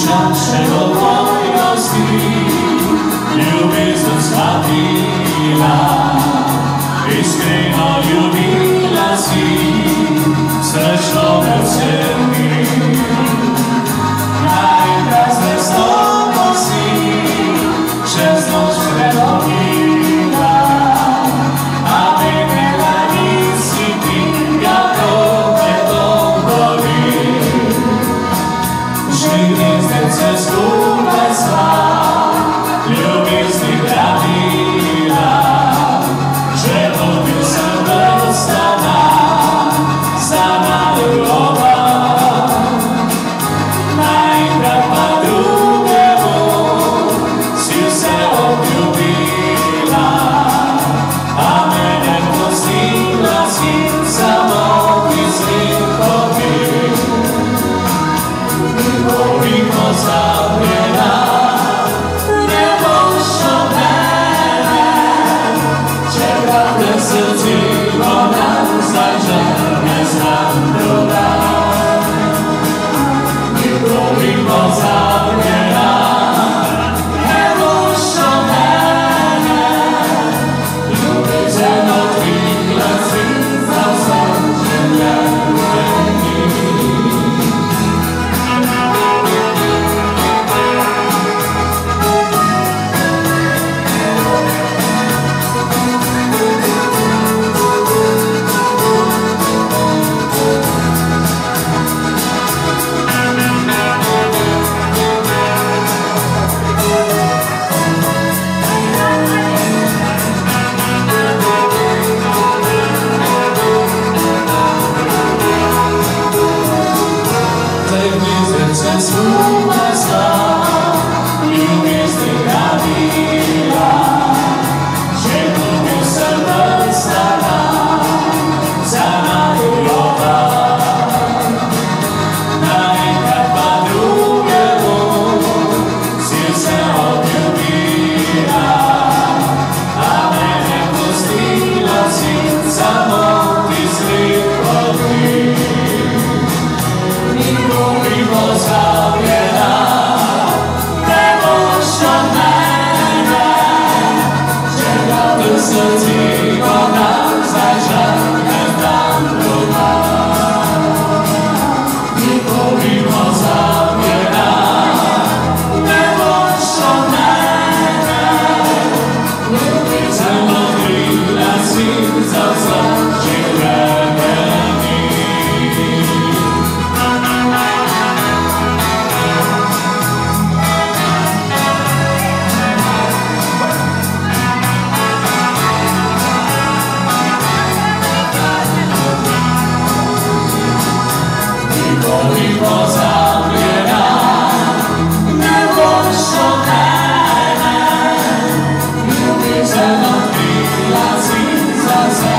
naszego wolności, ljubezno shvatila, iskreno ljubila si, srčno me v crkvi. Najprazne slovo si, čez noč prelomila, a menila nisi ti, kako me to boli. Življenje skupaj sva, ljubezni gradila, že vodil sem vrstana, sama ljuba. Naenkrat pa drugemu si vse obljubila, a mene pustila si samo izrekovi. Koliko zavljena, ne boš od mene, čekam te srci, voda, zdaj že ne znam druga. Koliko zavljena, ne boš od mene, ljubezen odkrila si za vse življenje. Skupaj sva, ljubezni gradila, že vodil sem vrstana, sama ljuba. Naenkrat pa drugemu si vse obljubila, a mene pustila si samo izrekovi. Koliko zavljena, ne boš od mene, čekam te srci, voda, zdaj že ne znam druga. Koliko zavljena, ne boš od mene, ljubezen odkrila si za vse življenje. Koliko zavljena, ne boš od mene, ljubezen odkrila si za vse